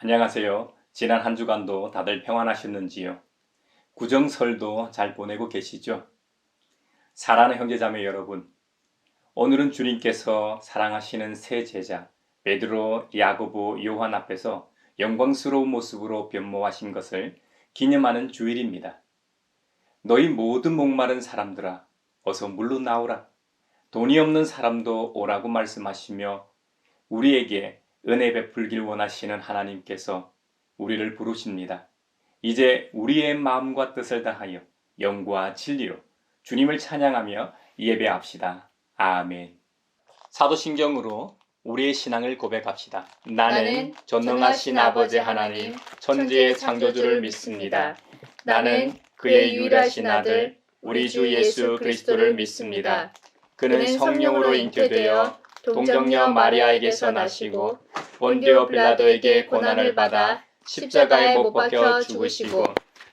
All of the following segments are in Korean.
안녕하세요. 지난 한 주간도 다들 평안하셨는지요? 구정설도 잘 보내고 계시죠? 사랑하는 형제자매 여러분, 오늘은 주님께서 사랑하시는 세 제자 베드로, 야고보, 요한 앞에서 영광스러운 모습으로 변모하신 것을 기념하는 주일입니다. 너희 모든 목마른 사람들아, 어서 물로 나오라. 돈이 없는 사람도 오라고 말씀하시며 우리에게 은혜 베풀길 원하시는 하나님께서 우리를 부르십니다. 이제 우리의 마음과 뜻을 다하여 영과 진리로 주님을 찬양하며 예배합시다. 아멘. 사도신경으로 우리의 신앙을 고백합시다. 나는 전능하신 아버지 하나님, 천지의 창조주를 믿습니다. 나는 그의 유일하신 아들, 우리 주 예수 그리스도를 믿습니다. 그는 성령으로 잉태되어 동정녀 마리아에게서 나시고 본디오 빌라도에게 고난을 받아 십자가에 못 박혀 죽으시고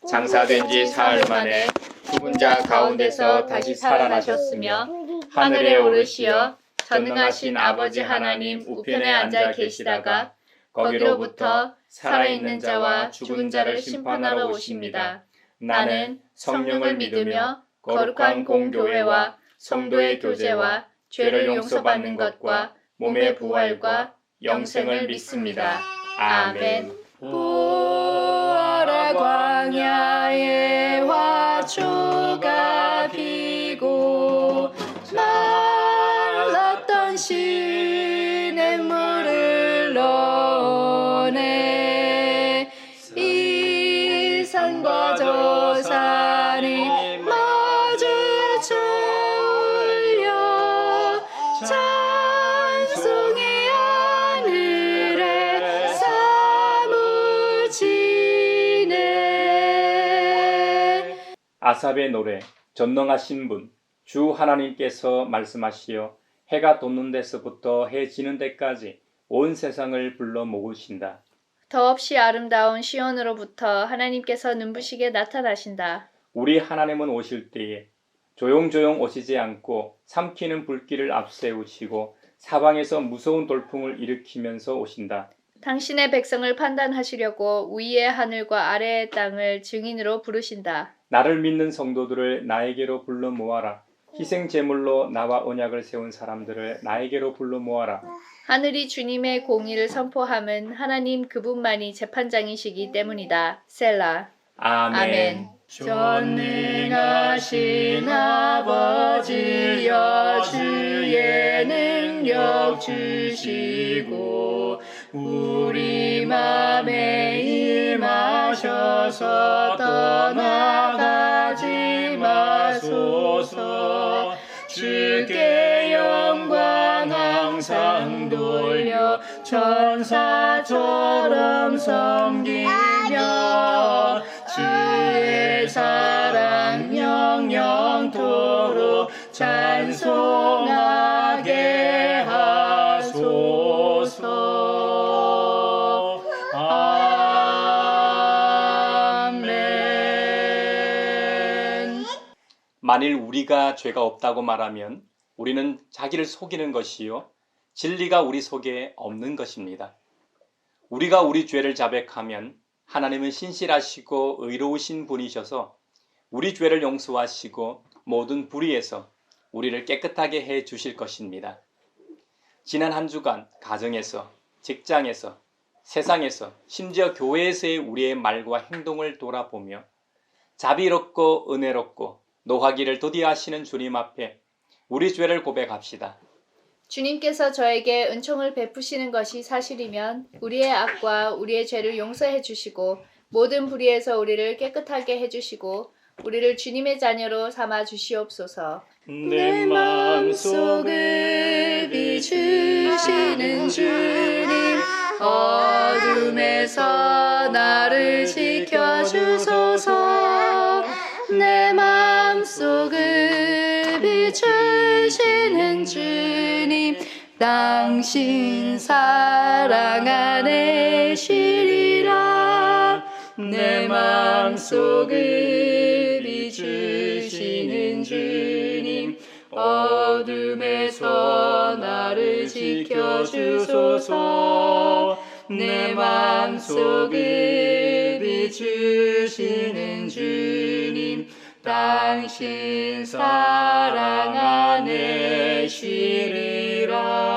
장사된 지 사흘 만에 죽은 자 가운데서 다시 살아나셨으며 하늘에 오르시어 전능하신 아버지 하나님 우편에 앉아 계시다가 거기로부터 살아있는 자와 죽은 자를 심판하러 오십니다. 나는 성령을 믿으며 거룩한 공교회와 성도의 교제와 죄를 용서받는 것과 몸의 부활과 영생을 믿습니다. 아멘. 부활의 광야에 화초가 피고 말랐던 시냇물을 넣네. 이 산과 저 산이 마주쳐 찬송이 하늘에 사무치네. 아삽의 노래. 전능하신 분 주 하나님께서 말씀하시어 해가 돋는 데서부터 해 지는 데까지 온 세상을 불러 모으신다. 더없이 아름다운 시온으로부터 하나님께서 눈부시게 나타나신다. 우리 하나님은 오실 때에 조용조용 오시지 않고 삼키는 불길을 앞세우시고 사방에서 무서운 돌풍을 일으키면서 오신다. 당신의 백성을 판단하시려고 위의 하늘과 아래의 땅을 증인으로 부르신다. 나를 믿는 성도들을 나에게로 불러 모아라. 희생 제물로 나와 언약을 세운 사람들을 나에게로 불러 모아라. 하늘이 주님의 공의를 선포함은 하나님 그분만이 재판장이시기 때문이다. 셀라. 아멘. 전능하신 아버지여 주의 능력 주시고 우리 맘에 임하셔서 떠나가지 마소서. 주께 영광 항상 돌려 천사처럼 섬기며 주의 사랑 영영토록 찬송하게 하소서. 아멘. 만일 우리가 죄가 없다고 말하면 우리는 자기를 속이는 것이요 진리가 우리 속에 없는 것입니다. 우리가 우리 죄를 자백하면 하나님은 신실하시고 의로우신 분이셔서 우리 죄를 용서하시고 모든 불의에서 우리를 깨끗하게 해 주실 것입니다. 지난 한 주간 가정에서, 직장에서, 세상에서, 심지어 교회에서의 우리의 말과 행동을 돌아보며 자비롭고 은혜롭고 노하기를 더디하시는 주님 앞에 우리 죄를 고백합시다. 주님께서 저에게 은총을 베푸시는 것이 사실이면 우리의 악과 우리의 죄를 용서해 주시고 모든 불의에서 우리를 깨끗하게 해 주시고 우리를 주님의 자녀로 삼아 주시옵소서. 내 마음속을 비추시는 주님 어둠에서 나를 지켜주소서. 내 마음속을 비추시는 주님 당신 사랑 안에 쉬리라. 내 마음속을 비추시는 주님 어둠에서 나를 지켜주소서. 내 맘속을 비추시는 주님, 당신 사랑 안에 쉬리라.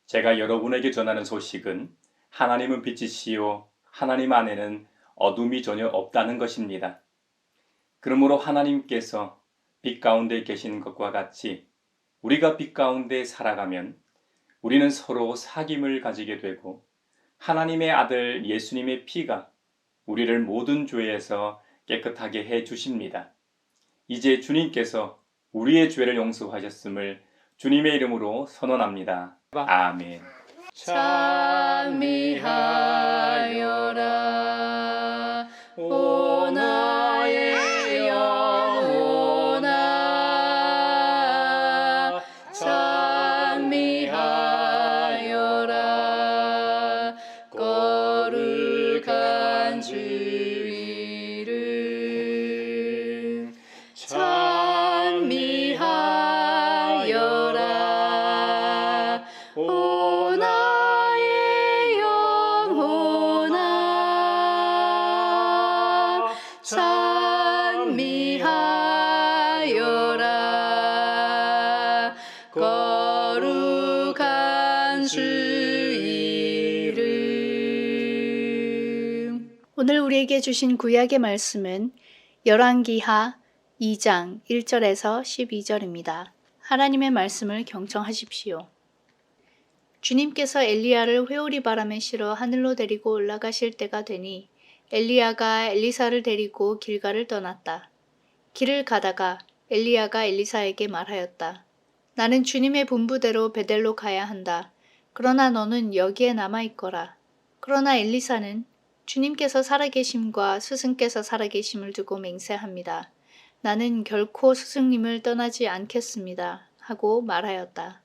제가 여러분에게 전하는 소식은 하나님은 빛이시요 하나님 안에는 어둠이 전혀 없다는 것입니다. 그러므로 하나님께서 빛 가운데 계시는 것과 같이 우리가 빛 가운데 살아가면 우리는 서로 사귐을 가지게 되고 하나님의 아들 예수님의 피가 우리를 모든 죄에서 깨끗하게 해 주십니다. 이제 주님께서 우리의 죄를 용서하셨음을 주님의 이름으로 선언합니다. 아멘. 찬미하여라 오 나의 영혼아, 찬미하여라 거룩한 주 이름. 찬미하여라 오 나의 영혼아, 찬미하여라 거룩한 주 이름. 오늘 우리에게 주신 구약의 말씀은 열왕기하 2장 1절에서 12절입니다. 하나님의 말씀을 경청하십시오. 주님께서 엘리야를 회오리 바람에 실어 하늘로 데리고 올라가실 때가 되니 엘리야가 엘리사를 데리고 길가를 떠났다. 길을 가다가 엘리야가 엘리사에게 말하였다. 나는 주님의 분부대로 베델로 가야 한다. 그러나 너는 여기에 남아있거라. 그러나 엘리사는 주님께서 살아계심과 스승께서 살아계심을 두고 맹세합니다. 나는 결코 스승님을 떠나지 않겠습니다. 하고 말하였다.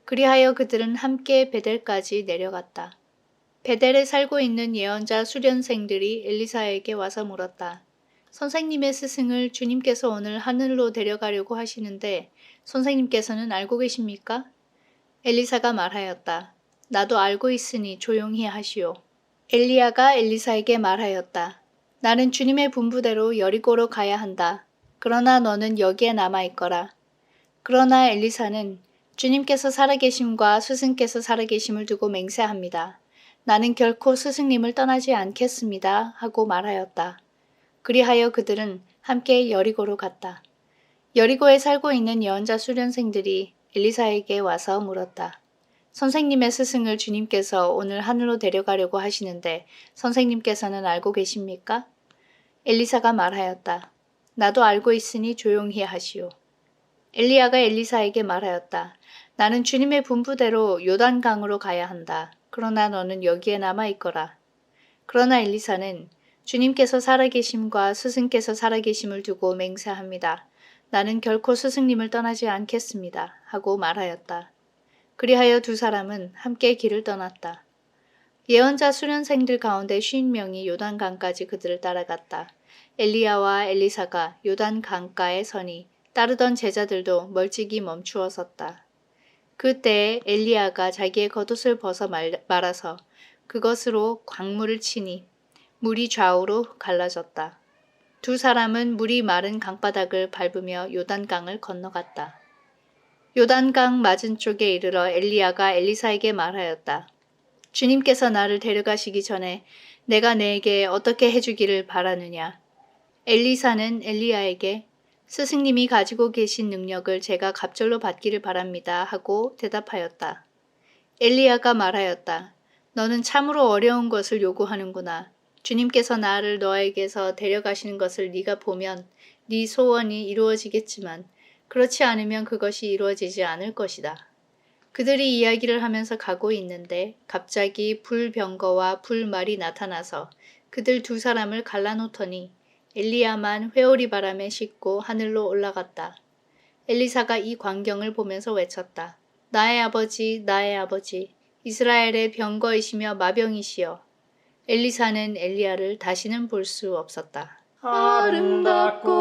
그리하여 그들은 함께 베델까지 내려갔다. 베델에 살고 있는 예언자 수련생들이 엘리사에게 와서 물었다. 선생님의 스승을 주님께서 오늘 하늘로 데려가려고 하시는데 선생님께서는 알고 계십니까? 엘리사가 말하였다. 나도 알고 있으니 조용히 하시오. 엘리야가 엘리사에게 말하였다. 나는 주님의 분부대로 여리고로 가야 한다. 그러나 너는 여기에 남아있거라. 그러나 엘리사는 주님께서 살아계심과 스승께서 살아계심을 두고 맹세합니다. 나는 결코 스승님을 떠나지 않겠습니다. 하고 말하였다. 그리하여 그들은 함께 여리고로 갔다. 여리고에 살고 있는 예언자 수련생들이 엘리사에게 와서 물었다. 선생님의 스승을 주님께서 오늘 하늘로 데려가려고 하시는데 선생님께서는 알고 계십니까? 엘리사가 말하였다. 나도 알고 있으니 조용히 하시오. 엘리야가 엘리사에게 말하였다. 나는 주님의 분부대로 요단강으로 가야 한다. 그러나 너는 여기에 남아있거라. 그러나 엘리사는 주님께서 살아계심과 스승께서 살아계심을 두고 맹세합니다. 나는 결코 스승님을 떠나지 않겠습니다. 하고 말하였다. 그리하여 두 사람은 함께 길을 떠났다. 예언자 수련생들 가운데 50명이 요단강까지 그들을 따라갔다. 엘리야와 엘리사가 요단강가에 서니 따르던 제자들도 멀찍이 멈추어 섰다. 그때에 엘리야가 자기의 겉옷을 벗어 말아서 그것으로 광물을 치니 물이 좌우로 갈라졌다. 두 사람은 물이 마른 강바닥을 밟으며 요단강을 건너갔다. 요단강 맞은 쪽에 이르러 엘리야가 엘리사에게 말하였다. 주님께서 나를 데려가시기 전에 내가 내게 어떻게 해주기를 바라느냐. 엘리사는 엘리야에게 스승님이 가지고 계신 능력을 제가 갑절로 받기를 바랍니다. 하고 대답하였다. 엘리야가 말하였다. 너는 참으로 어려운 것을 요구하는구나. 주님께서 나를 너에게서 데려가시는 것을 네가 보면 네 소원이 이루어지겠지만 그렇지 않으면 그것이 이루어지지 않을 것이다. 그들이 이야기를 하면서 가고 있는데 갑자기 불병거와 불말이 나타나서 그들 두 사람을 갈라놓더니 엘리야만 회오리 바람에 싣고 하늘로 올라갔다. 엘리사가 이 광경을 보면서 외쳤다. 나의 아버지, 나의 아버지, 이스라엘의 병거이시며 마병이시여. 엘리사는 엘리야를 다시는 볼 수 없었다. 아름답고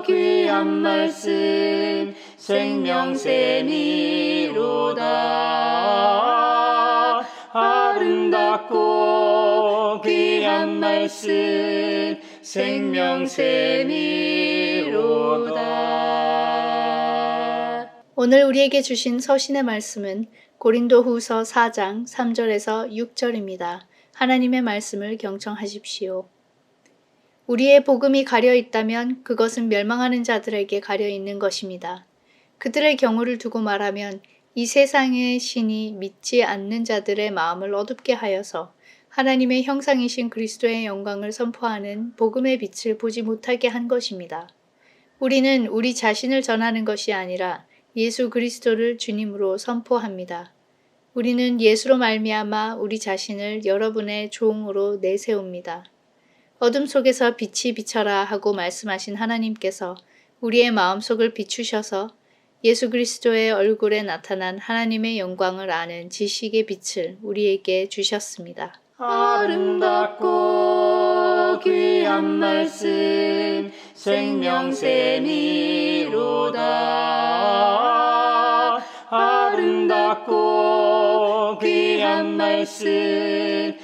귀한 말씀 생명샘이로다. 아름답고 귀한 말씀 생명샘이로다. 오늘 우리에게 주신 서신의 말씀은 고린도후서 4장 3절에서 6절입니다. 하나님의 말씀을 경청하십시오. 우리의 복음이 가려 있다면 그것은 멸망하는 자들에게 가려 있는 것입니다. 그들의 경우를 두고 말하면 이 세상의 신이 믿지 않는 자들의 마음을 어둡게 하여서 하나님의 형상이신 그리스도의 영광을 선포하는 복음의 빛을 보지 못하게 한 것입니다. 우리는 우리 자신을 전하는 것이 아니라 예수 그리스도를 주님으로 선포합니다. 우리는 예수로 말미암아 우리 자신을 여러분의 종으로 내세웁니다. 어둠 속에서 빛이 비쳐라 하고 말씀하신 하나님께서 우리의 마음속을 비추셔서 예수 그리스도의 얼굴에 나타난 하나님의 영광을 아는 지식의 빛을 우리에게 주셨습니다. 아름답고 귀한 말씀 생명샘이로다. 아름답고 귀한 말씀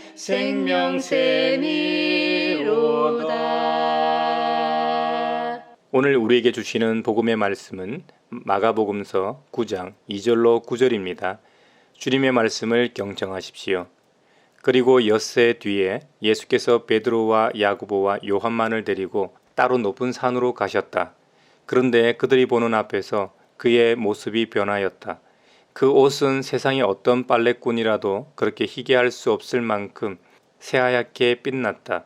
생명샘이로다. 오늘 우리에게 주시는 복음의 말씀은 마가복음서 9장 2절로 9절입니다. 주님의 말씀을 경청하십시오. 그리고 엿새 뒤에 예수께서 베드로와 야고보와 요한만을 데리고 따로 높은 산으로 가셨다. 그런데 그들이 보는 앞에서 그의 모습이 변하였다. 그 옷은 세상의 어떤 빨래꾼이라도 그렇게 희게 할 수 없을 만큼 새하얗게 빛났다.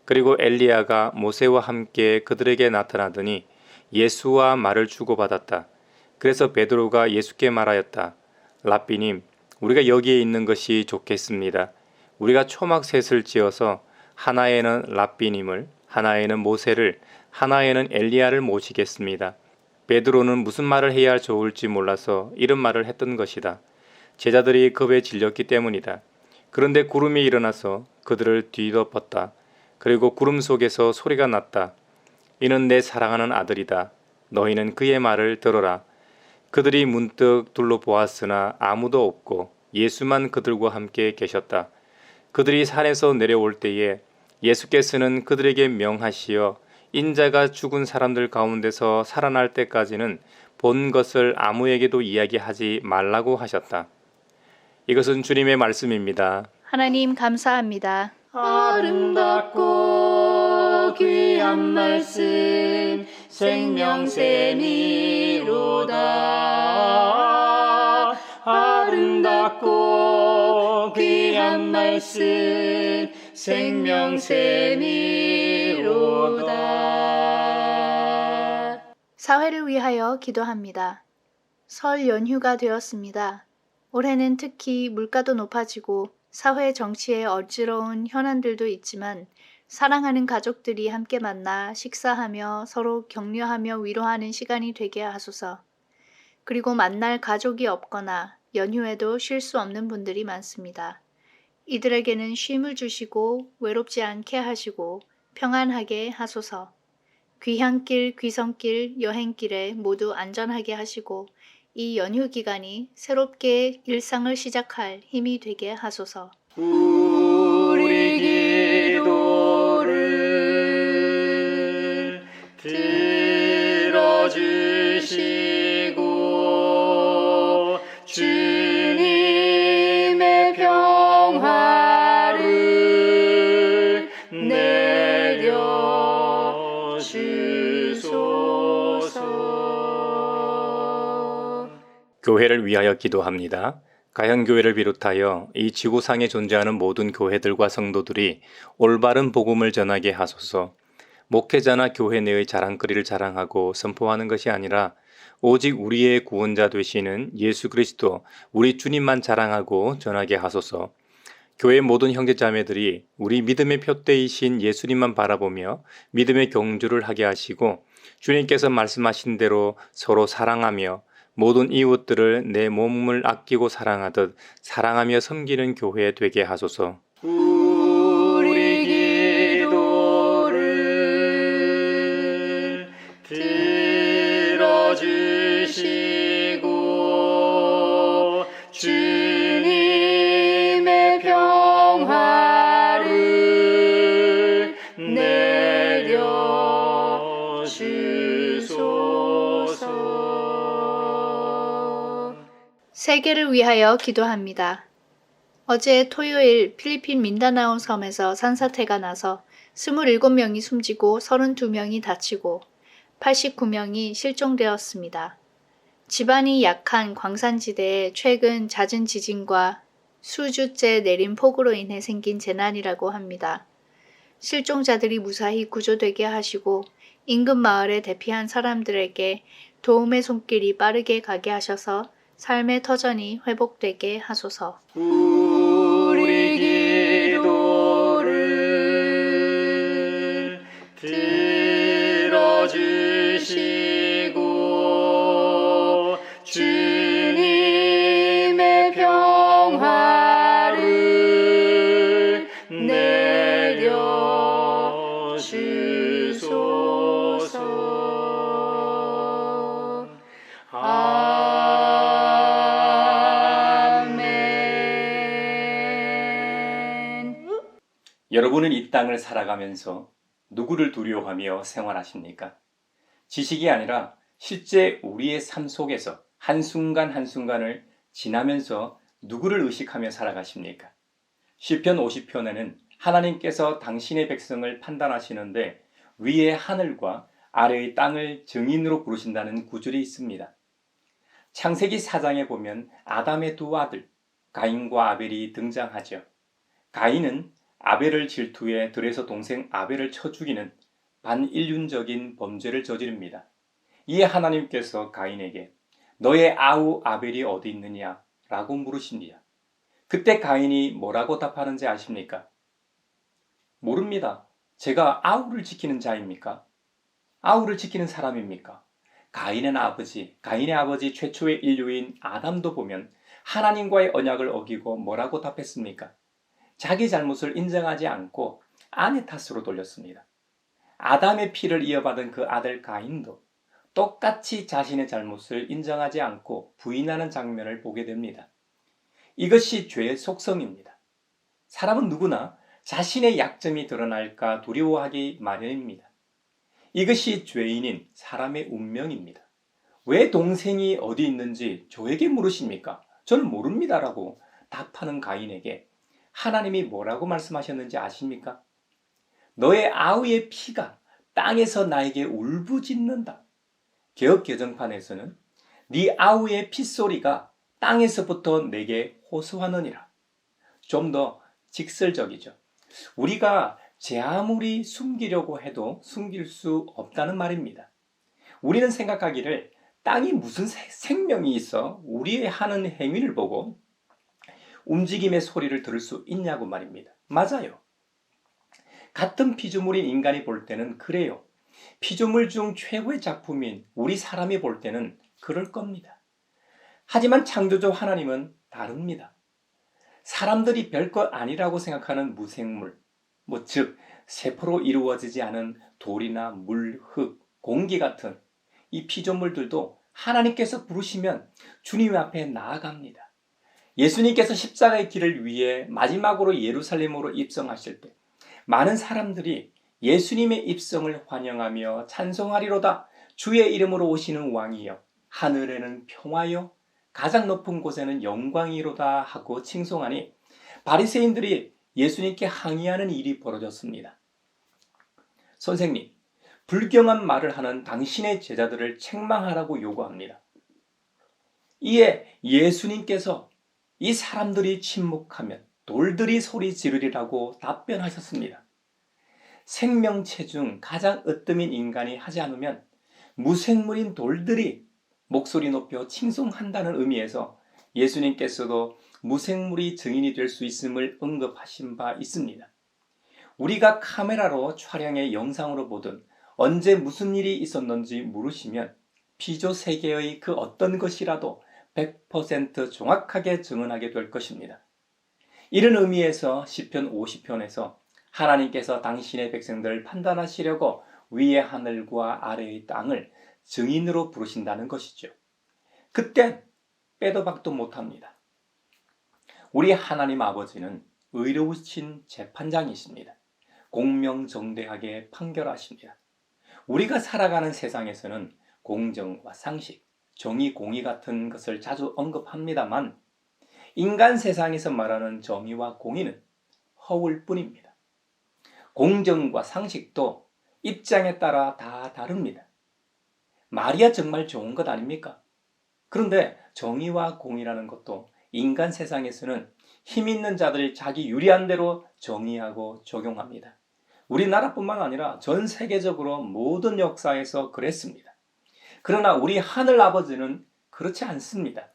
그리고 엘리야가 모세와 함께 그들에게 나타나더니 예수와 말을 주고받았다. 그래서 베드로가 예수께 말하였다. 랍비님, 우리가 여기에 있는 것이 좋겠습니다. 우리가 초막셋을 지어서 하나에는 랍비님을, 하나에는 모세를, 하나에는 엘리야를 모시겠습니다. 베드로는 무슨 말을 해야 좋을지 몰라서 이런 말을 했던 것이다. 제자들이 겁에 질렸기 때문이다. 그런데 구름이 일어나서 그들을 뒤덮었다. 그리고 구름 속에서 소리가 났다. 이는 내 사랑하는 아들이다. 너희는 그의 말을 들어라. 그들이 문득 둘러보았으나 아무도 없고 예수만 그들과 함께 계셨다. 그들이 산에서 내려올 때에 예수께서는 그들에게 명하시어 인자가 죽은 사람들 가운데서 살아날 때까지는 본 것을 아무에게도 이야기하지 말라고 하셨다. 이것은 주님의 말씀입니다. 하나님 감사합니다. 아름답고 귀한 말씀 생명샘이로다. 아름답고 귀한 말씀 생명샘이로다. 사회를 위하여 기도합니다. 설 연휴가 되었습니다. 올해는 특히 물가도 높아지고 사회 정치에 어지러운 현안들도 있지만 사랑하는 가족들이 함께 만나 식사하며 서로 격려하며 위로하는 시간이 되게 하소서. 그리고 만날 가족이 없거나 연휴에도 쉴 수 없는 분들이 많습니다. 이들에게는 쉼을 주시고 외롭지 않게 하시고 평안하게 하소서. 귀향길, 귀성길, 여행길에 모두 안전하게 하시고 이 연휴 기간이 새롭게 일상을 시작할 힘이 되게 하소서. 우리 기도를 들어주시고 주님의 평화를 내려주소서. 교회를 위하여 기도합니다. 가현교회를 비롯하여 이 지구상에 존재하는 모든 교회들과 성도들이 올바른 복음을 전하게 하소서. 목회자나 교회 내의 자랑거리를 자랑하고 선포하는 것이 아니라 오직 우리의 구원자 되시는 예수 그리스도 우리 주님만 자랑하고 전하게 하소서. 교회 모든 형제자매들이 우리 믿음의 표대이신 예수님만 바라보며 믿음의 경주를 하게 하시고 주님께서 말씀하신 대로 서로 사랑하며 모든 이웃들을 내 몸을 아끼고 사랑하듯 사랑하며 섬기는 교회 되게 하소서. 우리 기도를 들어주시고 주님의 평화를 내려주소서. 세계를 위하여 기도합니다. 어제 토요일 필리핀 민다나오 섬에서 산사태가 나서 27명이 숨지고 32명이 다치고 89명이 실종되었습니다. 지반이 약한 광산지대에 최근 잦은 지진과 수주째 내린 폭우로 인해 생긴 재난이라고 합니다. 실종자들이 무사히 구조되게 하시고 인근 마을에 대피한 사람들에게 도움의 손길이 빠르게 가게 하셔서 삶의 터전이 회복되게 하소서. 우리 기도를 들어주시고 주님의 평화를 내려주소서. 여러분은 이 땅을 살아가면서 누구를 두려워하며 생활하십니까? 지식이 아니라 실제 우리의 삶 속에서 한순간 한순간을 지나면서 누구를 의식하며 살아가십니까? 시편 50편에는 하나님께서 당신의 백성을 판단하시는데 위의 하늘과 아래의 땅을 증인으로 부르신다는 구절이 있습니다. 창세기 4장에 보면 아담의 두 아들 가인과 아벨이 등장하죠. 가인은 아벨을 질투해 들에서 동생 아벨을 쳐 죽이는 반인륜적인 범죄를 저지릅니다. 이에 하나님께서 가인에게 너의 아우 아벨이 어디 있느냐? 라고 물으십니다. 그때 가인이 뭐라고 답하는지 아십니까? 모릅니다. 제가 아우를 지키는 자입니까? 아우를 지키는 사람입니까? 가인의 아버지 최초의 인류인 아담도 보면 하나님과의 언약을 어기고 뭐라고 답했습니까? 자기 잘못을 인정하지 않고 아내 탓으로 돌렸습니다. 아담의 피를 이어받은 그 아들 가인도 똑같이 자신의 잘못을 인정하지 않고 부인하는 장면을 보게 됩니다. 이것이 죄의 속성입니다. 사람은 누구나 자신의 약점이 드러날까 두려워하기 마련입니다. 이것이 죄인인 사람의 운명입니다. 왜 동생이 어디 있는지 저에게 물으십니까? 저는 모릅니다라고 답하는 가인에게 하나님이 뭐라고 말씀하셨는지 아십니까? 너의 아우의 피가 땅에서 나에게 울부짖는다. 개역개정판에서는 네 아우의 핏소리가 땅에서부터 내게 호소하느니라. 좀 더 직설적이죠. 우리가 제 아무리 숨기려고 해도 숨길 수 없다는 말입니다. 우리는 생각하기를 땅이 무슨 생명이 있어 우리의 하는 행위를 보고 움직임의 소리를 들을 수 있냐고 말입니다. 맞아요. 같은 피조물인 인간이 볼 때는 그래요. 피조물 중 최고의 작품인 우리 사람이 볼 때는 그럴 겁니다. 하지만 창조주 하나님은 다릅니다. 사람들이 별것 아니라고 생각하는 무생물, 즉 세포로 이루어지지 않은 돌이나 물, 흙, 공기 같은 이 피조물들도 하나님께서 부르시면 주님 앞에 나아갑니다. 예수님께서 십자가의 길을 위해 마지막으로 예루살렘으로 입성하실 때 많은 사람들이 예수님의 입성을 환영하며 찬송하리로다. 주의 이름으로 오시는 왕이여, 하늘에는 평화여, 가장 높은 곳에는 영광이로다 하고 칭송하니 바리새인들이 예수님께 항의하는 일이 벌어졌습니다. 선생님, 불경한 말을 하는 당신의 제자들을 책망하라고 요구합니다. 이에 예수님께서 이 사람들이 침묵하면 돌들이 소리 지르리라고 답변하셨습니다. 생명체 중 가장 으뜸인 인간이 하지 않으면 무생물인 돌들이 목소리 높여 칭송한다는 의미에서 예수님께서도 무생물이 증인이 될 수 있음을 언급하신 바 있습니다. 우리가 카메라로 촬영해 영상으로 보든 언제 무슨 일이 있었는지 물으시면 피조 세계의 그 어떤 것이라도 100% 정확하게 증언하게 될 것입니다. 이런 의미에서 시편 50편에서 하나님께서 당신의 백성들을 판단하시려고 위의 하늘과 아래의 땅을 증인으로 부르신다는 것이죠. 그땐 빼도 박도 못합니다. 우리 하나님 아버지는 의로우신 재판장이십니다. 공명정대하게 판결하십니다. 우리가 살아가는 세상에서는 공정과 상식, 정의, 공의 같은 것을 자주 언급합니다만 인간 세상에서 말하는 정의와 공의는 허울 뿐입니다. 공정과 상식도 입장에 따라 다 다릅니다. 말이야 정말 좋은 것 아닙니까? 그런데 정의와 공의라는 것도 인간 세상에서는 힘 있는 자들이 자기 유리한 대로 정의하고 적용합니다. 우리나라뿐만 아니라 전 세계적으로 모든 역사에서 그랬습니다. 그러나 우리 하늘 아버지는 그렇지 않습니다.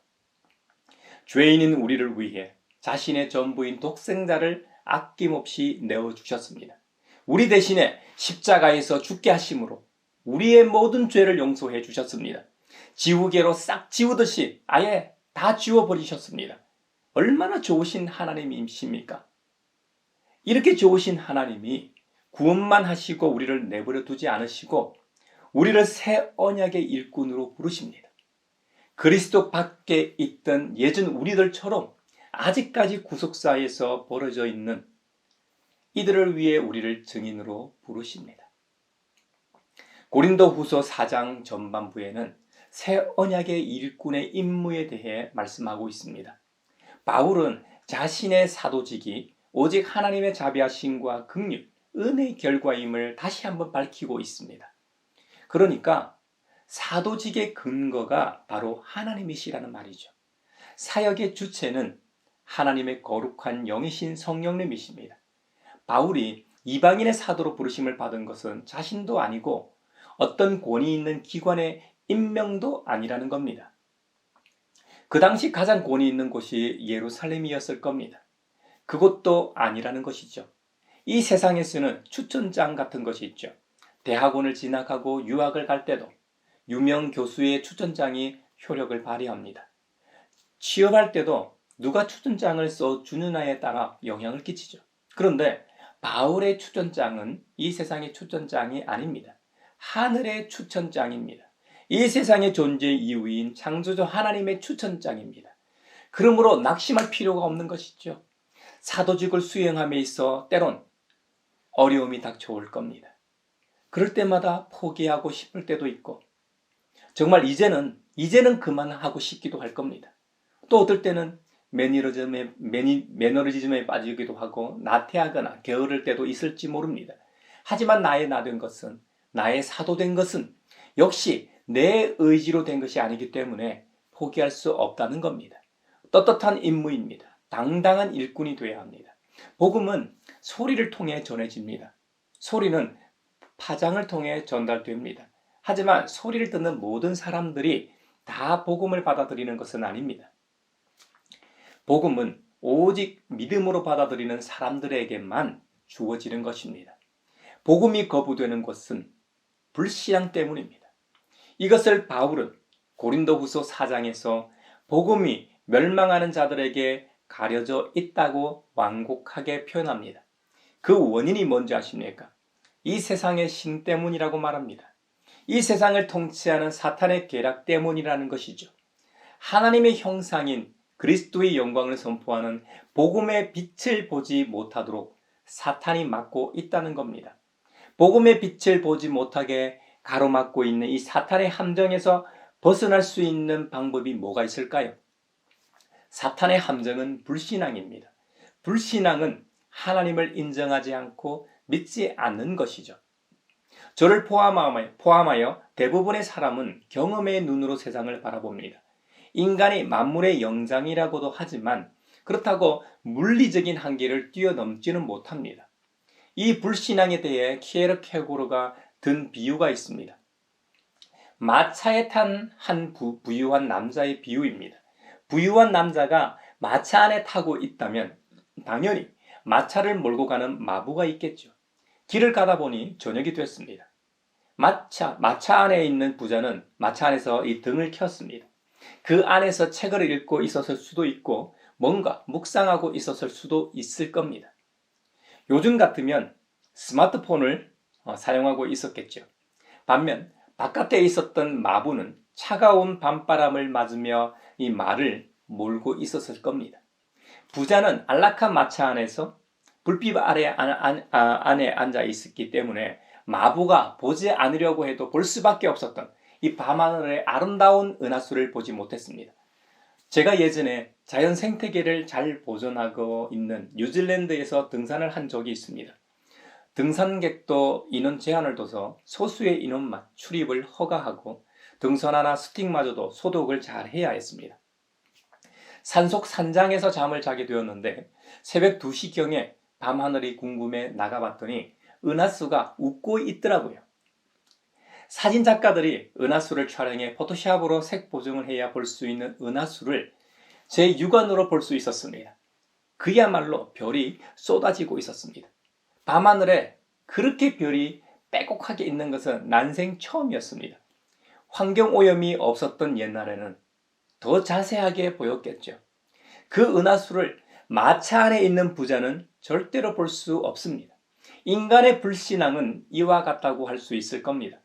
죄인인 우리를 위해 자신의 전부인 독생자를 아낌없이 내어주셨습니다. 우리 대신에 십자가에서 죽게 하심으로 우리의 모든 죄를 용서해 주셨습니다. 지우개로 싹 지우듯이 아예 다 지워버리셨습니다. 얼마나 좋으신 하나님이십니까? 이렇게 좋으신 하나님이 구원만 하시고 우리를 내버려 두지 않으시고 우리를 새 언약의 일꾼으로 부르십니다. 그리스도 밖에 있던 예전 우리들처럼 아직까지 구속사에서 벌어져 있는 이들을 위해 우리를 증인으로 부르십니다. 고린도후서 4장 전반부에는 새 언약의 일꾼의 임무에 대해 말씀하고 있습니다. 바울은 자신의 사도직이 오직 하나님의 자비하심과 긍휼, 은혜의 결과임을 다시 한번 밝히고 있습니다. 그러니까 사도직의 근거가 바로 하나님이시라는 말이죠. 사역의 주체는 하나님의 거룩한 영이신 성령님이십니다. 바울이 이방인의 사도로 부르심을 받은 것은 자신도 아니고 어떤 권위 있는 기관의 임명도 아니라는 겁니다. 그 당시 가장 권위 있는 곳이 예루살렘이었을 겁니다. 그것도 아니라는 것이죠. 이 세상에서는 추천장 같은 것이 있죠. 대학원을 진학하고 유학을 갈 때도 유명 교수의 추천장이 효력을 발휘합니다. 취업할 때도 누가 추천장을 써주느냐에 따라 영향을 끼치죠. 그런데 바울의 추천장은 이 세상의 추천장이 아닙니다. 하늘의 추천장입니다. 이 세상의 존재 이유인 창조주 하나님의 추천장입니다. 그러므로 낙심할 필요가 없는 것이죠. 사도직을 수행함에 있어 때론 어려움이 닥쳐올 겁니다. 그럴 때마다 포기하고 싶을 때도 있고 정말 이제는 그만하고 싶기도 할 겁니다. 또 어떨 때는 매너리즘에 빠지기도 하고 나태하거나 게으를 때도 있을지 모릅니다. 하지만 나의 나된 것은, 나의 사도된 것은 역시 내 의지로 된 것이 아니기 때문에 포기할 수 없다는 겁니다. 떳떳한 임무입니다. 당당한 일꾼이 되어야 합니다. 복음은 소리를 통해 전해집니다. 소리는 파장을 통해 전달됩니다. 하지만 소리를 듣는 모든 사람들이 다 복음을 받아들이는 것은 아닙니다. 복음은 오직 믿음으로 받아들이는 사람들에게만 주어지는 것입니다. 복음이 거부되는 것은 불신앙 때문입니다. 이것을 바울은 고린도후서 4장에서 복음이 멸망하는 자들에게 가려져 있다고 완곡하게 표현합니다. 그 원인이 뭔지 아십니까? 이 세상의 신 때문이라고 말합니다. 이 세상을 통치하는 사탄의 계략 때문이라는 것이죠. 하나님의 형상인 그리스도의 영광을 선포하는 복음의 빛을 보지 못하도록 사탄이 막고 있다는 겁니다. 복음의 빛을 보지 못하게 가로막고 있는 이 사탄의 함정에서 벗어날 수 있는 방법이 뭐가 있을까요? 사탄의 함정은 불신앙입니다. 불신앙은 하나님을 인정하지 않고 믿지 않는 것이죠. 저를 포함하여 대부분의 사람은 경험의 눈으로 세상을 바라봅니다. 인간이 만물의 영장이라고도 하지만 그렇다고 물리적인 한계를 뛰어넘지는 못합니다. 이 불신앙에 대해 키에르케고르가 든 비유가 있습니다. 마차에 탄 한 부유한 남자의 비유입니다. 부유한 남자가 마차 안에 타고 있다면 당연히 마차를 몰고 가는 마부가 있겠죠. 길을 가다 보니 저녁이 됐습니다. 마차 안에 있는 부자는 마차 안에서 이 등을 켰습니다. 그 안에서 책을 읽고 있었을 수도 있고 뭔가 묵상하고 있었을 수도 있을 겁니다. 요즘 같으면 스마트폰을 사용하고 있었겠죠. 반면 바깥에 있었던 마부는 차가운 밤바람을 맞으며 이 말을 몰고 있었을 겁니다. 부자는 안락한 마차 안에서 불빛 안에 앉아 있었기 때문에 마부가 보지 않으려고 해도 볼 수밖에 없었던 이 밤하늘의 아름다운 은하수를 보지 못했습니다. 제가 예전에 자연 생태계를 잘 보존하고 있는 뉴질랜드에서 등산을 한 적이 있습니다. 등산객도 인원 제한을 둬서 소수의 인원만 출입을 허가하고 등산화나 스틱마저도 소독을 잘 해야 했습니다. 산속 산장에서 잠을 자게 되었는데 새벽 2시경에 밤하늘이 궁금해 나가봤더니 은하수가 웃고 있더라고요. 사진작가들이 은하수를 촬영해 포토샵으로 색 보정을 해야 볼 수 있는 은하수를 제 육안으로 볼 수 있었습니다. 그야말로 별이 쏟아지고 있었습니다. 밤하늘에 그렇게 별이 빼곡하게 있는 것은 난생 처음이었습니다. 환경오염이 없었던 옛날에는 더 자세하게 보였겠죠. 그 은하수를 마차 안에 있는 부자는 절대로 볼 수 없습니다. 인간의 불신앙은 이와 같다고 할 수 있을 겁니다.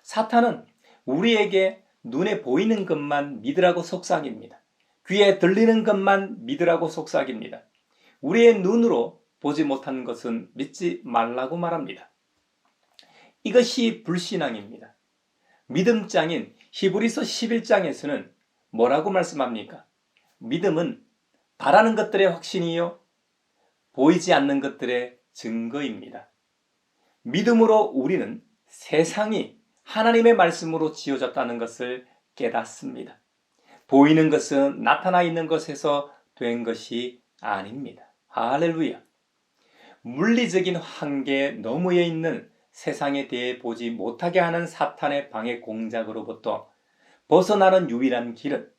사탄은 우리에게 눈에 보이는 것만 믿으라고 속삭입니다. 귀에 들리는 것만 믿으라고 속삭입니다. 우리의 눈으로 보지 못하는 것은 믿지 말라고 말합니다. 이것이 불신앙입니다. 믿음장인 히브리서 11장에서는 뭐라고 말씀합니까? 믿음은 바라는 것들의 확신이요 보이지 않는 것들의 증거입니다. 믿음으로 우리는 세상이 하나님의 말씀으로 지어졌다는 것을 깨닫습니다. 보이는 것은 나타나 있는 것에서 된 것이 아닙니다. 할렐루야. 물리적인 한계 너머에 있는 세상에 대해 보지 못하게 하는 사탄의 방해 공작으로부터 벗어나는 유일한 길은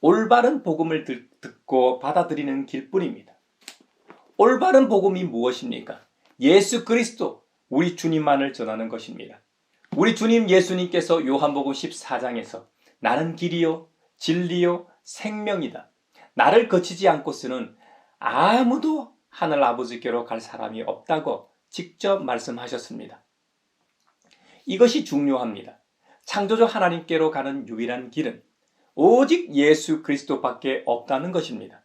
올바른 복음을 듣고 받아들이는 길뿐입니다. 올바른 복음이 무엇입니까? 예수 그리스도 우리 주님만을 전하는 것입니다. 우리 주님 예수님께서 요한복음 14장에서 나는 길이요 진리요 생명이다. 나를 거치지 않고서는 아무도 하늘 아버지께로 갈 사람이 없다고 직접 말씀하셨습니다. 이것이 중요합니다. 창조주 하나님께로 가는 유일한 길은 오직 예수 그리스도밖에 없다는 것입니다.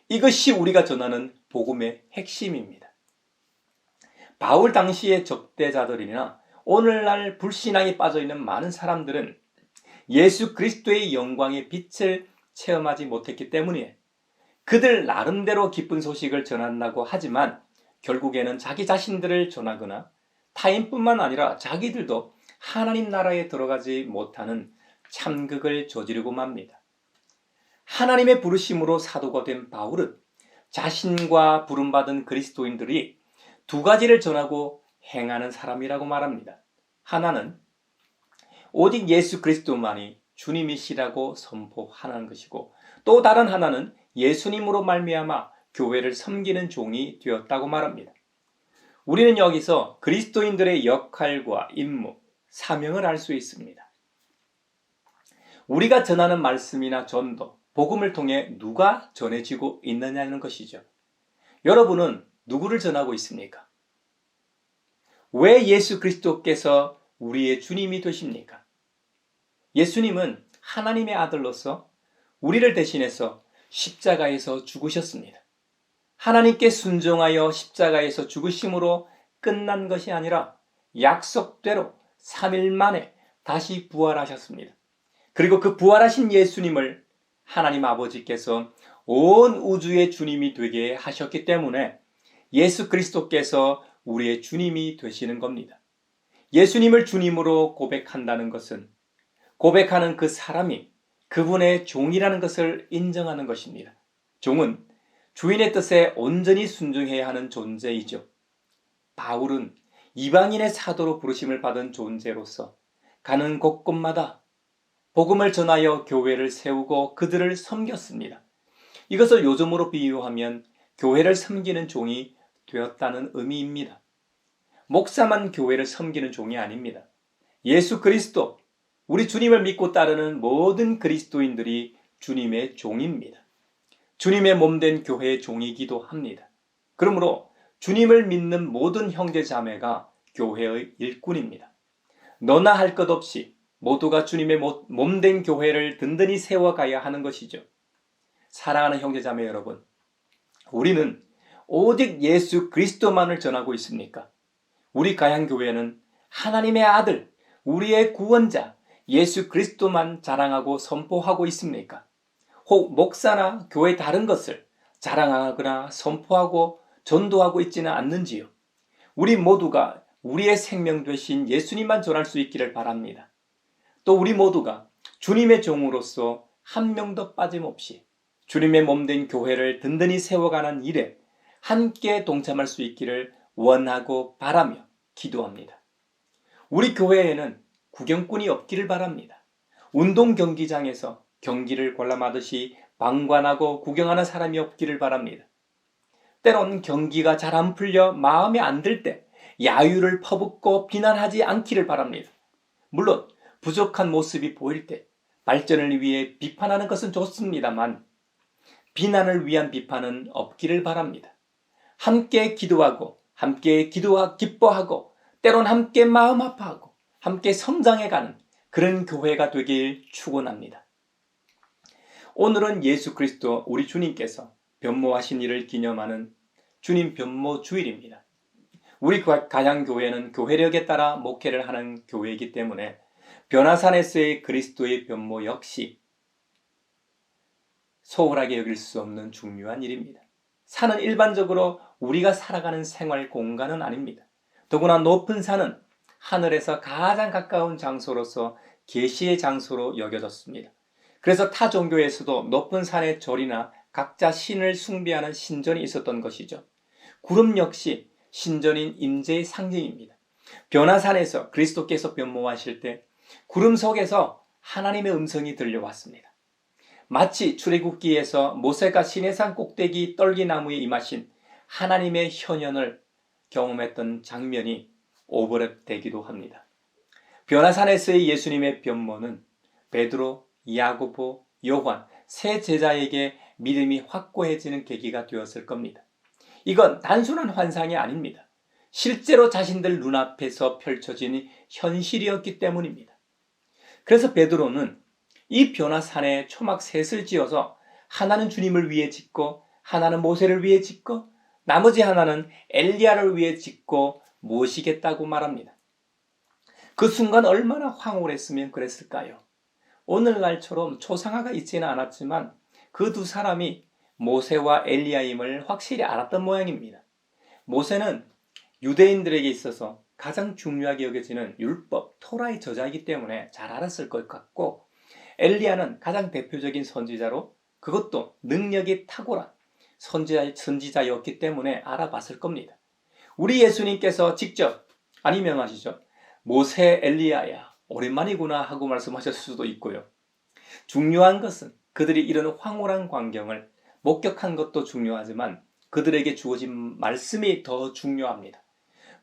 이것이 우리가 전하는 복음의 핵심입니다. 바울 당시의 적대자들이나 오늘날 불신앙에 빠져있는 많은 사람들은 예수 그리스도의 영광의 빛을 체험하지 못했기 때문에 그들 나름대로 기쁜 소식을 전한다고 하지만 결국에는 자기 자신들을 전하거나 타인뿐만 아니라 자기들도 하나님 나라에 들어가지 못하는 참극을 저지르고 맙니다. 하나님의 부르심으로 사도가 된 바울은 자신과 부름받은 그리스도인들이 두 가지를 전하고 행하는 사람이라고 말합니다. 하나는 오직 예수 그리스도만이 주님이시라고 선포하는 것이고 또 다른 하나는 예수님으로 말미암아 교회를 섬기는 종이 되었다고 말합니다. 우리는 여기서 그리스도인들의 역할과 임무, 사명을 알 수 있습니다. 우리가 전하는 말씀이나 전도, 복음을 통해 누가 전해지고 있느냐는 것이죠. 여러분은 누구를 전하고 있습니까? 왜 예수 그리스도께서 우리의 주님이 되십니까? 예수님은 하나님의 아들로서 우리를 대신해서 십자가에서 죽으셨습니다. 하나님께 순종하여 십자가에서 죽으심으로 끝난 것이 아니라 약속대로 3일 만에 다시 부활하셨습니다. 그리고 그 부활하신 예수님을 하나님 아버지께서 온 우주의 주님이 되게 하셨기 때문에 예수 그리스도께서 우리의 주님이 되시는 겁니다. 예수님을 주님으로 고백한다는 것은 고백하는 그 사람이 그분의 종이라는 것을 인정하는 것입니다. 종은 주인의 뜻에 온전히 순종해야 하는 존재이죠. 바울은 이방인의 사도로 부르심을 받은 존재로서 가는 곳곳마다 복음을 전하여 교회를 세우고 그들을 섬겼습니다. 이것을 요즘으로 비유하면 교회를 섬기는 종이 되었다는 의미입니다. 목사만 교회를 섬기는 종이 아닙니다. 예수 그리스도, 우리 주님을 믿고 따르는 모든 그리스도인들이 주님의 종입니다. 주님의 몸된 교회의 종이기도 합니다. 그러므로 주님을 믿는 모든 형제 자매가 교회의 일꾼입니다. 너나 할 것 없이 모두가 주님의 몸된 교회를 든든히 세워가야 하는 것이죠. 사랑하는 형제 자매 여러분, 우리는 오직 예수 그리스도만을 전하고 있습니까? 우리 가양교회는 하나님의 아들, 우리의 구원자 예수 그리스도만 자랑하고 선포하고 있습니까? 혹 목사나 교회 다른 것을 자랑하거나 선포하고 전도하고 있지는 않는지요? 우리 모두가 우리의 생명 되신 예수님만 전할 수 있기를 바랍니다. 또 우리 모두가 주님의 종으로서 한 명도 빠짐없이 주님의 몸된 교회를 든든히 세워가는 일에 함께 동참할 수 있기를 원하고 바라며 기도합니다. 우리 교회에는 구경꾼이 없기를 바랍니다. 운동 경기장에서 경기를 관람하듯이 방관하고 구경하는 사람이 없기를 바랍니다. 때론 경기가 잘 안 풀려 마음에 안 들 때 야유를 퍼붓고 비난하지 않기를 바랍니다. 물론 부족한 모습이 보일 때 발전을 위해 비판하는 것은 좋습니다만 비난을 위한 비판은 없기를 바랍니다. 함께 기도하고 함께 기뻐하고 때론 함께 마음 아파하고 함께 성장해가는 그런 교회가 되길 축원합니다. 오늘은 예수 그리스도 우리 주님께서 변모하신 일을 기념하는 주님 변모 주일입니다. 우리 가양교회는 교회력에 따라 목회를 하는 교회이기 때문에 변화산에서의 그리스도의 변모 역시 소홀하게 여길 수 없는 중요한 일입니다. 산은 일반적으로 우리가 살아가는 생활 공간은 아닙니다. 더구나 높은 산은 하늘에서 가장 가까운 장소로서 계시의 장소로 여겨졌습니다. 그래서 타 종교에서도 높은 산의 절이나 각자 신을 숭배하는 신전이 있었던 것이죠. 구름 역시 신전인 임재의 상징입니다. 변화산에서 그리스도께서 변모하실 때 구름 속에서 하나님의 음성이 들려왔습니다. 마치 출애굽기에서 모세가 시내산 꼭대기 떨기나무에 임하신 하나님의 현현을 경험했던 장면이 오버랩되기도 합니다. 변화산에서의 예수님의 변모는 베드로, 야고보, 요한 세 제자에게 믿음이 확고해지는 계기가 되었을 겁니다. 이건 단순한 환상이 아닙니다. 실제로 자신들 눈앞에서 펼쳐진 현실이었기 때문입니다. 그래서 베드로는 이 변화산에 초막 셋을 지어서 하나는 주님을 위해 짓고 하나는 모세를 위해 짓고 나머지 하나는 엘리야를 위해 짓고 모시겠다고 말합니다. 그 순간 얼마나 황홀했으면 그랬을까요? 오늘날처럼 초상화가 있지는 않았지만 그 두 사람이 모세와 엘리야임을 확실히 알았던 모양입니다. 모세는 유대인들에게 있어서 가장 중요하게 여겨지는 율법, 토라의 저자이기 때문에 잘 알았을 것 같고 엘리야는 가장 대표적인 선지자로 그것도 능력이 탁월한 선지자였기 때문에 알아봤을 겁니다. 우리 예수님께서 직접 명하시죠. 모세 엘리야야 오랜만이구나 하고 말씀하셨을 수도 있고요. 중요한 것은 그들이 이런 황홀한 광경을 목격한 것도 중요하지만 그들에게 주어진 말씀이 더 중요합니다.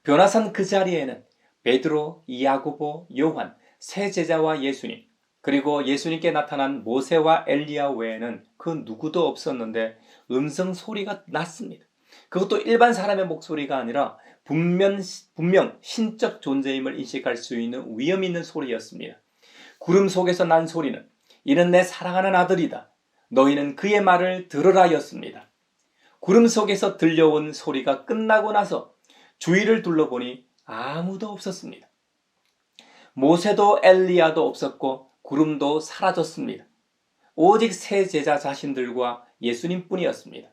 변화산 그 자리에는 베드로, 야고보, 요한 세 제자와 예수님 그리고 예수님께 나타난 모세와 엘리야 외에는 그 누구도 없었는데 음성 소리가 났습니다. 그것도 일반 사람의 목소리가 아니라 분명 신적 존재임을 인식할 수 있는 위험 있는 소리였습니다. 구름 속에서 난 소리는 이는 내 사랑하는 아들이다. 너희는 그의 말을 들으라 였습니다. 구름 속에서 들려온 소리가 끝나고 나서 주위를 둘러보니 아무도 없었습니다. 모세도 엘리야도 없었고 구름도 사라졌습니다. 오직 세 제자 자신들과 예수님뿐이었습니다.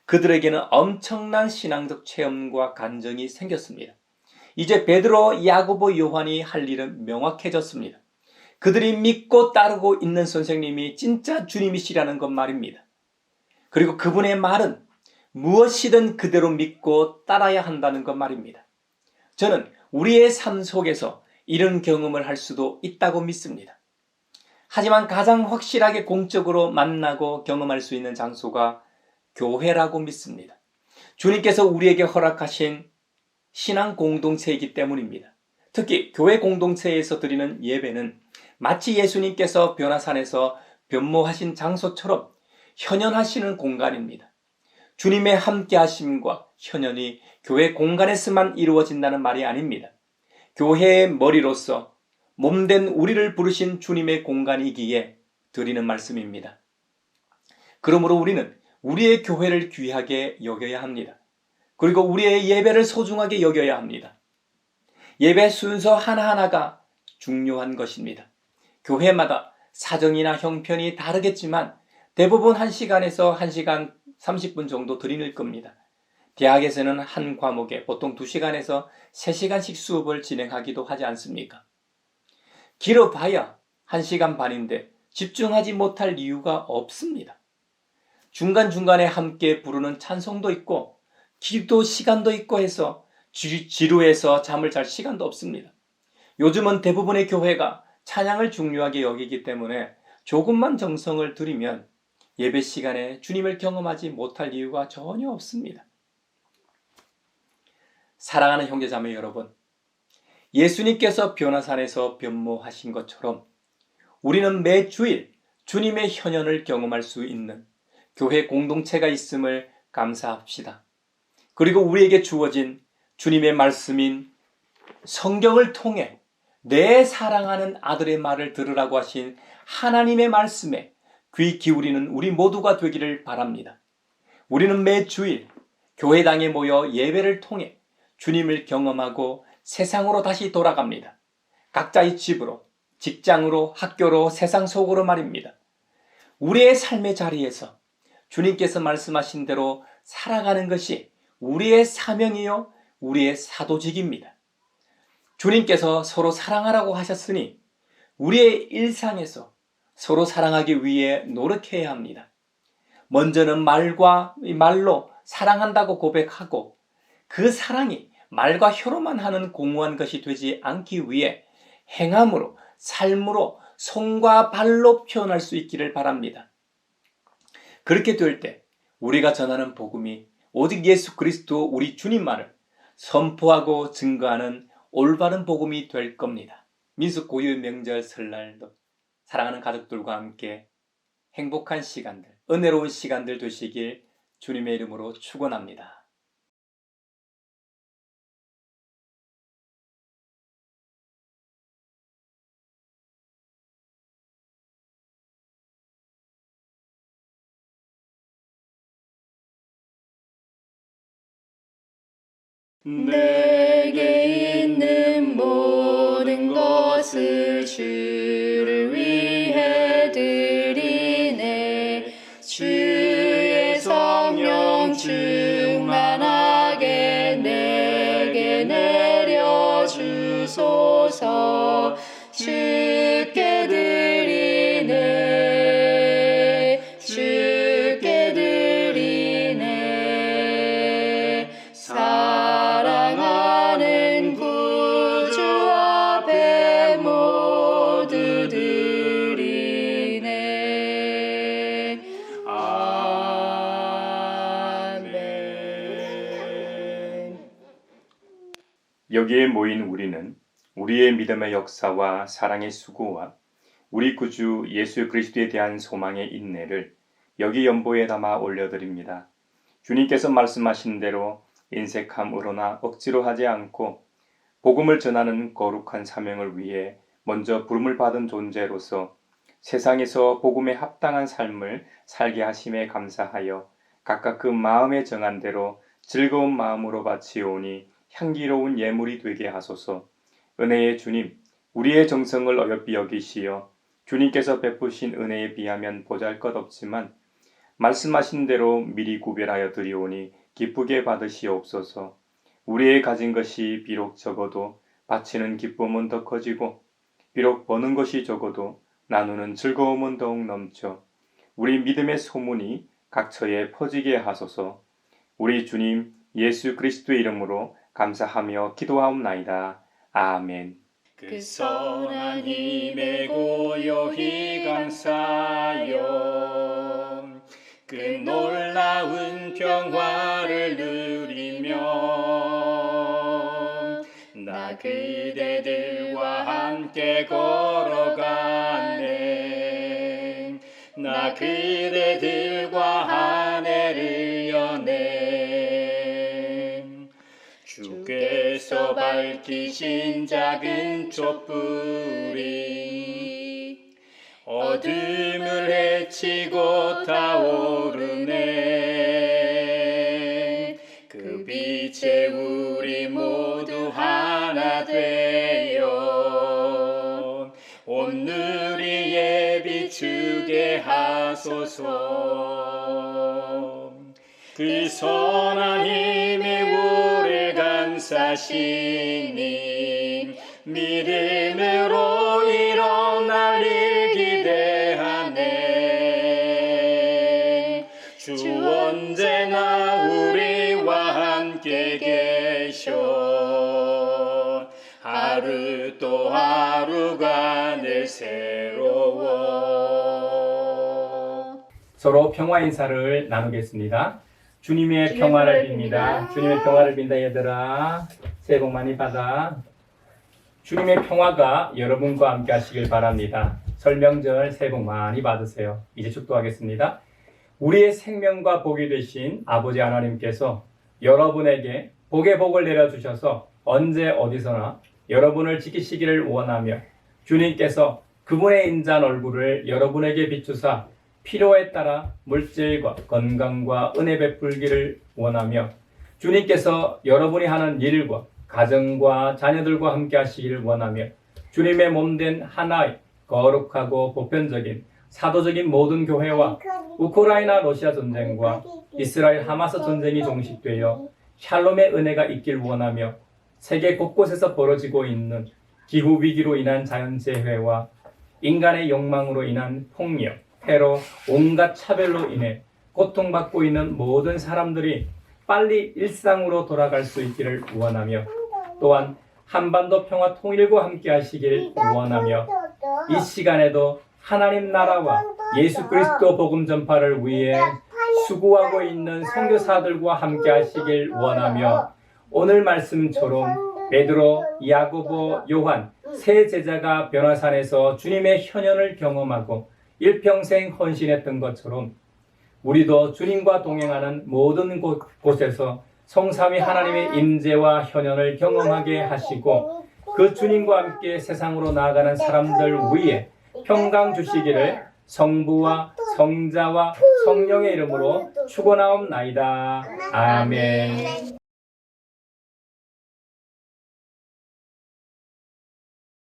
그들에게는 엄청난 신앙적 체험과 간증이 생겼습니다. 이제 베드로, 야고보, 요한이 할 일은 명확해졌습니다. 그들이 믿고 따르고 있는 선생님이 진짜 주님이시라는 것 말입니다. 그리고 그분의 말은 무엇이든 그대로 믿고 따라야 한다는 것 말입니다. 저는 우리의 삶 속에서 이런 경험을 할 수도 있다고 믿습니다. 하지만 가장 확실하게 공적으로 만나고 경험할 수 있는 장소가 교회라고 믿습니다. 주님께서 우리에게 허락하신 신앙 공동체이기 때문입니다. 특히 교회 공동체에서 드리는 예배는 마치 예수님께서 변화산에서 변모하신 장소처럼 현현하시는 공간입니다. 주님의 함께하심과 현현이 교회 공간에서만 이루어진다는 말이 아닙니다. 교회의 머리로서 몸된 우리를 부르신 주님의 공간이기에 드리는 말씀입니다. 그러므로 우리는 우리의 교회를 귀하게 여겨야 합니다. 그리고 우리의 예배를 소중하게 여겨야 합니다. 예배 순서 하나하나가 중요한 것입니다. 교회마다 사정이나 형편이 다르겠지만 대부분 1시간에서 1시간 30분 정도 드릴 겁니다. 대학에서는 한 과목에 보통 2시간에서 3시간씩 수업을 진행하기도 하지 않습니까? 길어봐야 1시간 반인데 집중하지 못할 이유가 없습니다. 중간중간에 함께 부르는 찬송도 있고 기도 시간도 있고 해서 지루해서 잠을 잘 시간도 없습니다. 요즘은 대부분의 교회가 찬양을 중요하게 여기기 때문에 조금만 정성을 들이면 예배 시간에 주님을 경험하지 못할 이유가 전혀 없습니다. 사랑하는 형제자매 여러분, 예수님께서 변화산에서 변모하신 것처럼 우리는 매 주일 주님의 현현을 경험할 수 있는 교회 공동체가 있음을 감사합시다. 그리고 우리에게 주어진 주님의 말씀인 성경을 통해 내 사랑하는 아들의 말을 들으라고 하신 하나님의 말씀에 귀 기울이는 우리 모두가 되기를 바랍니다. 우리는 매 주일 교회당에 모여 예배를 통해 주님을 경험하고 세상으로 다시 돌아갑니다. 각자의 집으로, 직장으로, 학교로, 세상 속으로 말입니다. 우리의 삶의 자리에서 주님께서 말씀하신 대로 살아가는 것이 우리의 사명이요, 우리의 사도직입니다. 주님께서 서로 사랑하라고 하셨으니 우리의 일상에서 서로 사랑하기 위해 노력해야 합니다. 먼저는 말로 사랑한다고 고백하고 그 사랑이 말과 혀로만 하는 공허한 것이 되지 않기 위해 행함으로, 삶으로, 손과 발로 표현할 수 있기를 바랍니다. 그렇게 될 때 우리가 전하는 복음이 오직 예수 그리스도 우리 주님만을 선포하고 증거하는 올바른 복음이 될 겁니다. 민수 고유 명절 설날도 사랑하는 가족들과 함께 행복한 시간들, 은혜로운 시간들 되시길 주님의 이름으로 축원합니다. 내게 있는 모든 것을 주를 위해 드리네. 주의 성령 충만하게 내게 내려주소서. 주께 드리네. 주께 드리네. 사랑하는 구주 앞에 모두 드리네. 아멘. 여기에 모인 우리는 우리의 믿음의 역사와 사랑의 수고와 우리 구주 예수 그리스도에 대한 소망의 인내를 여기 연보에 담아 올려드립니다. 주님께서 말씀하신 대로 인색함으로나 억지로 하지 않고 복음을 전하는 거룩한 사명을 위해 먼저 부름을 받은 존재로서 세상에서 복음에 합당한 삶을 살게 하심에 감사하여 각각 그 마음에 정한 대로 즐거운 마음으로 바치오니 향기로운 예물이 되게 하소서. 은혜의 주님, 우리의 정성을 어여삐 여기시어 주님께서 베푸신 은혜에 비하면 보잘것없지만 말씀하신 대로 미리 구별하여 드리오니 기쁘게 받으시옵소서. 우리의 가진 것이 비록 적어도 바치는 기쁨은 더 커지고 비록 버는 것이 적어도 나누는 즐거움은 더욱 넘쳐 우리 믿음의 소문이 각처에 퍼지게 하소서. 우리 주님 예수 그리스도의 이름으로 감사하며 기도하옵나이다. 아멘. 그 선한 힘에 고요히 감사하여 그 놀라운 평화를 누리며 나 그대들과 함께 걸어가네. 나 그대들과 한 해를 여네. 주께서 밝히신 작은 촛불이 어둠을 헤치고 타오르네. 그 빛에 우리 모두 하나 되어 온누리에 비추게 하소서. 그 선한 힘이 우릴 감싸시니 믿음으로 일어날 일 기대하네. 주 언제나 우리와 함께 계셔. 하루 또 하루가 늘 새로워. 서로 평화 인사를 나누겠습니다. 주님의 평화를 빕니다. 주님의 평화를 빈다 얘들아. 새해 복 많이 받아. 주님의 평화가 여러분과 함께 하시길 바랍니다. 설명절 새해 복 많이 받으세요. 이제 축도하겠습니다. 우리의 생명과 복이 되신 아버지 하나님께서 여러분에게 복의 복을 내려주셔서 언제 어디서나 여러분을 지키시기를 원하며 주님께서 그분의 인자한 얼굴을 여러분에게 비추사 필요에 따라 물질과 건강과 은혜 베풀기를 원하며 주님께서 여러분이 하는 일과 가정과 자녀들과 함께 하시기를 원하며 주님의 몸된 하나의 거룩하고 보편적인 사도적인 모든 교회와 우크라이나 러시아 전쟁과 이스라엘 하마스 전쟁이 종식되어 샬롬의 은혜가 있길 원하며 세계 곳곳에서 벌어지고 있는 기후위기로 인한 자연재해와 인간의 욕망으로 인한 폭력, 테러, 온갖 차별로 인해 고통받고 있는 모든 사람들이 빨리 일상으로 돌아갈 수 있기를 원하며 또한 한반도 평화 통일과 함께 하시길 원하며 이 시간에도 하나님 나라와 예수 그리스도 복음 전파를 위해 수고하고 있는 선교사들과 함께 하시길 원하며 오늘 말씀처럼 베드로, 야고보, 요한 세 제자가 변화산에서 주님의 현현을 경험하고 일평생 헌신했던 것처럼 우리도 주님과 동행하는 모든 곳에서 성삼위 하나님의 임재와 현현을 경험하게 하시고 그 주님과 함께 세상으로 나아가는 사람들 위해 평강 주시기를 성부와 성자와 성령의 이름으로 축원하옵나이다. 아멘.